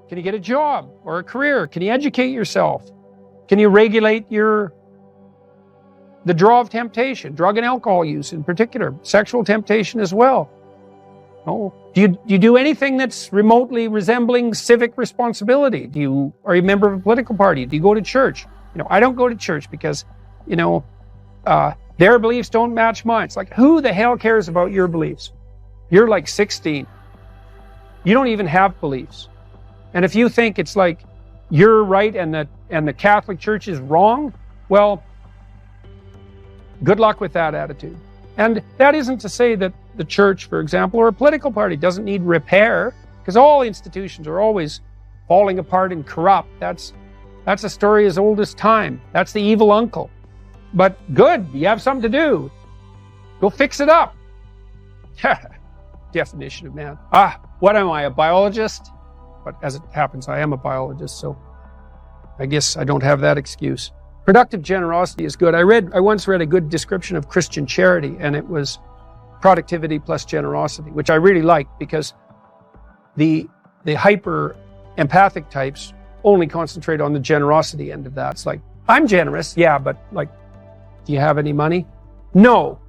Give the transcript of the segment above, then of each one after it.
Can you get a job or a career? Can you educate yourself? Can you regulate the draw of temptation, drug and alcohol use in particular, sexual temptation as well? Oh, do you do anything that's remotely resembling civic responsibility? Are you a member of a political party? Do you go to church? I don't go to church because, their beliefs don't match mine. It's like, who the hell cares about your beliefs? You're like 16. You don't even have beliefs. And if you think it's like you're right and the Catholic Church is wrong, well, good luck with that attitude. And that isn't to say that the church, for example, or a political party doesn't need repair, because all institutions are always falling apart and corrupt. That's a story as old as time. That's the evil uncle. But good, you have something to do. Go fix it up. Definition of man. What am I, a biologist? But as it happens, I am a biologist, so I guess I don't have that excuse. Productive generosity is good. I once read a good description of Christian charity, and it was productivity plus generosity, which I really liked, because the hyper empathic types only concentrate on the generosity end of that. It's like, I'm generous, yeah, but like, do you have any money? No,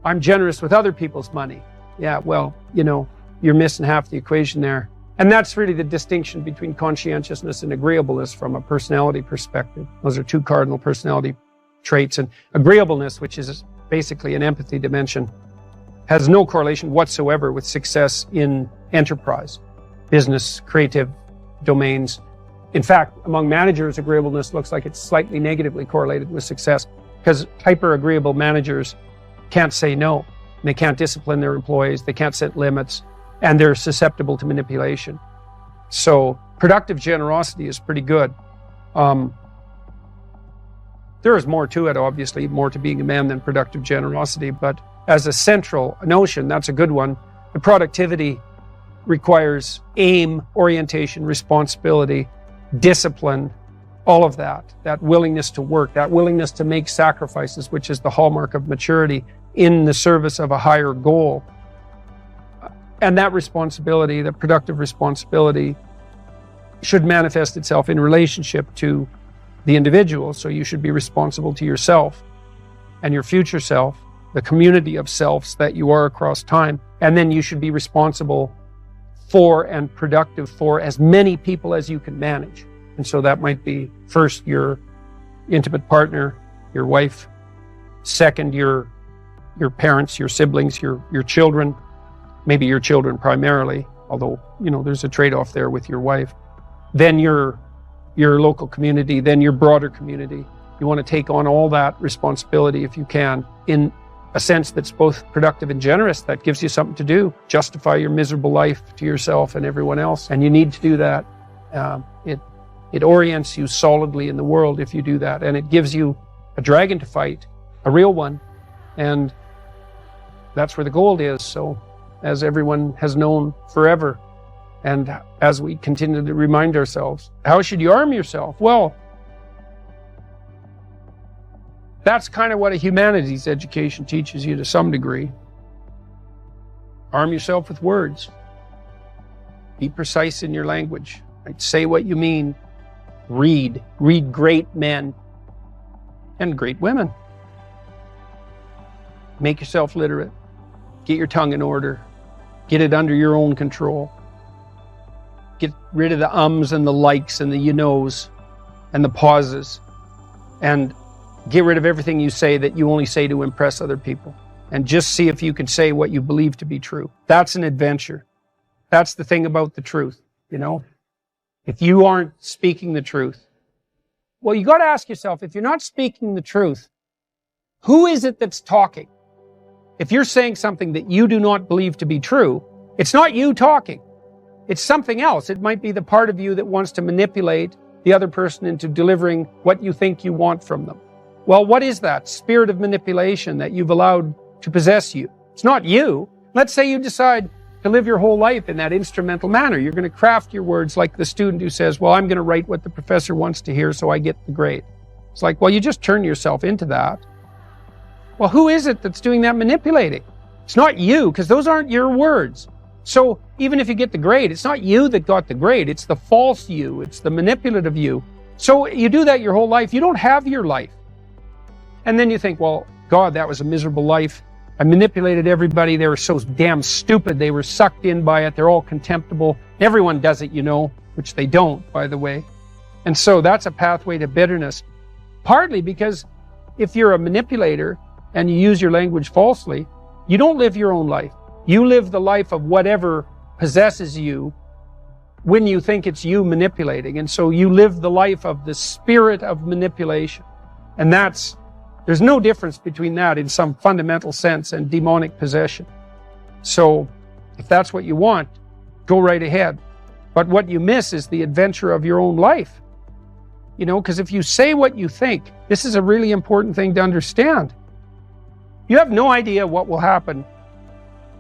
I'm generous with other people's money. Yeah, well, you're missing half the equation there. And that's really the distinction between conscientiousness and agreeableness from a personality perspective. Those are two cardinal personality traits. And agreeableness, which is basically an empathy dimension, has no correlation whatsoever with success in enterprise, business, creative domains. In fact, among managers, agreeableness looks like it's slightly negatively correlated with success, because hyper-agreeable managers can't say no. They can't discipline their employees. They can't set limits. And they're susceptible to manipulation. So productive generosity is pretty good. There is more to it, obviously, more to being a man than productive generosity, but as a central notion, that's a good one. The productivity requires aim, orientation, responsibility, discipline, all of that willingness to work, that willingness to make sacrifices, which is the hallmark of maturity in the service of a higher goal. And that responsibility, that productive responsibility, should manifest itself in relationship to the individual. So you should be responsible to yourself and your future self, the community of selves that you are across time. And then you should be responsible for and productive for as many people as you can manage. And so that might be first your intimate partner, your wife, second your parents, your siblings, your children, maybe your children primarily, although, there's a trade-off there with your wife. Then your local community, then your broader community. You want to take on all that responsibility if you can, in a sense that's both productive and generous, that gives you something to do, justify your miserable life to yourself and everyone else. And you need to do that. It orients you solidly in the world if you do that. And it gives you a dragon to fight, a real one. And that's where the gold is. So, as everyone has known forever, and as we continue to remind ourselves, how should you arm yourself? Well, that's kind of what a humanities education teaches you to some degree. Arm yourself with words. Be precise in your language. Say what you mean. Read great men and great women. Make yourself literate. Get your tongue in order. Get it under your own control. Get rid of the ums and the likes and the you knows and the pauses. And get rid of everything you say that you only say to impress other people. And just see if you can say what you believe to be true. That's an adventure. That's the thing about the truth, If you aren't speaking the truth, well, you got to ask yourself, if you're not speaking the truth, who is it that's talking? If you're saying something that you do not believe to be true, it's not you talking. It's something else. It might be the part of you that wants to manipulate the other person into delivering what you think you want from them. Well, what is that spirit of manipulation that you've allowed to possess you? It's not you. Let's say you decide to live your whole life in that instrumental manner. You're going to craft your words like the student who says, well, I'm going to write what the professor wants to hear so I get the grade. It's like, well, you just turn yourself into that. Well, who is it that's doing that manipulating? It's not you, because those aren't your words. So even if you get the grade, it's not you that got the grade. It's the false you. It's the manipulative you. So you do that your whole life. You don't have your life. And then you think, well, God, that was a miserable life. I manipulated everybody. They were so damn stupid. They were sucked in by it. They're all contemptible. Everyone does it, which they don't, by the way. And so that's a pathway to bitterness. Partly because if you're a manipulator and you use your language falsely, you don't live your own life. You live the life of whatever possesses you when you think it's you manipulating. And so you live the life of the spirit of manipulation. And there's no difference between that in some fundamental sense and demonic possession. So if that's what you want, go right ahead. But what you miss is the adventure of your own life. Because if you say what you think, this is a really important thing to understand. You have no idea what will happen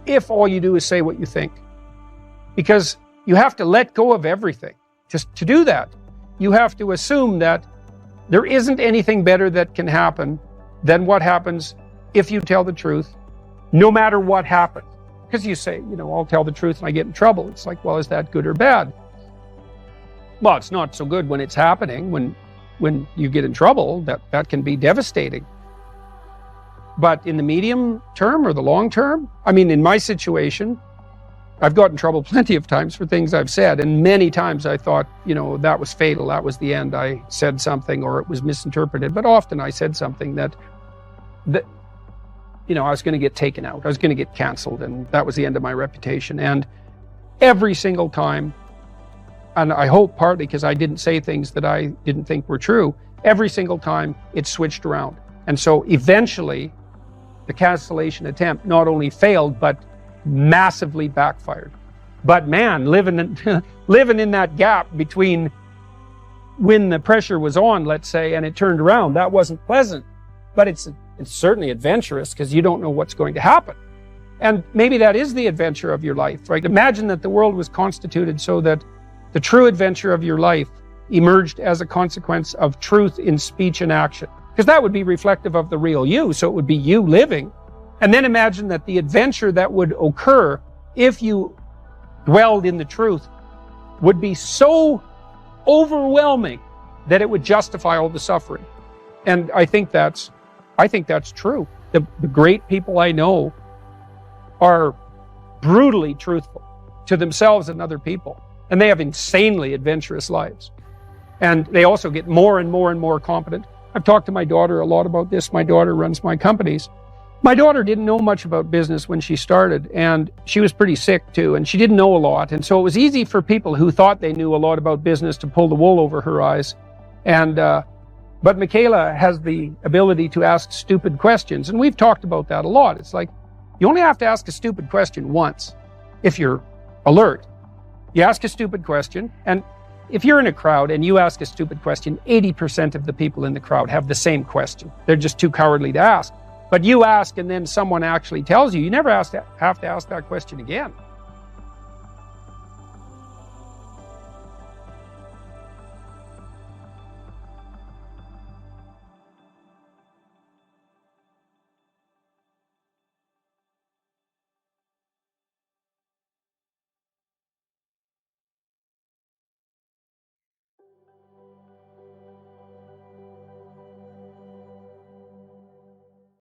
if all you do is say what you think. Because you have to let go of everything. Just to do that, you have to assume that there isn't anything better that can happen than what happens if you tell the truth, no matter what happens. Because you say, I'll tell the truth and I get in trouble. It's like, well, is that good or bad? Well, it's not so good when it's happening. When you get in trouble, that can be devastating. But in the medium term or the long term, in my situation, I've gotten in trouble plenty of times for things I've said. And many times I thought, that was fatal. That was the end. I said something or it was misinterpreted. But often I said something that I was going to get taken out. I was going to get canceled. And that was the end of my reputation. And every single time, and I hope partly because I didn't say things that I didn't think were true, every single time it switched around. And so eventually the cancellation attempt not only failed, but massively backfired. But man, living in that gap between when the pressure was on, let's say, and it turned around, that wasn't pleasant. But it's certainly adventurous because you don't know what's going to happen. And maybe that is the adventure of your life, right? Imagine that the world was constituted so that the true adventure of your life emerged as a consequence of truth in speech and action. Because that would be reflective of the real you, so it would be you living. And then imagine that the adventure that would occur if you dwelled in the truth would be so overwhelming that it would justify all the suffering. And I think that's true. The great people I know are brutally truthful to themselves and other people. And they have insanely adventurous lives. And they also get more and more and more competent. I've talked to my daughter a lot about this. My daughter runs my companies. My daughter didn't know much about business when she started, and she was pretty sick too, and she didn't know a lot. And so it was easy for people who thought they knew a lot about business to pull the wool over her eyes. But Michaela has the ability to ask stupid questions, and we've talked about that a lot. It's like, you only have to ask a stupid question once if you're alert. You ask a stupid question, and if you're in a crowd and you ask a stupid question, 80% of the people in the crowd have the same question. They're just too cowardly to ask. But you ask and then someone actually tells you, you never have to ask that question again.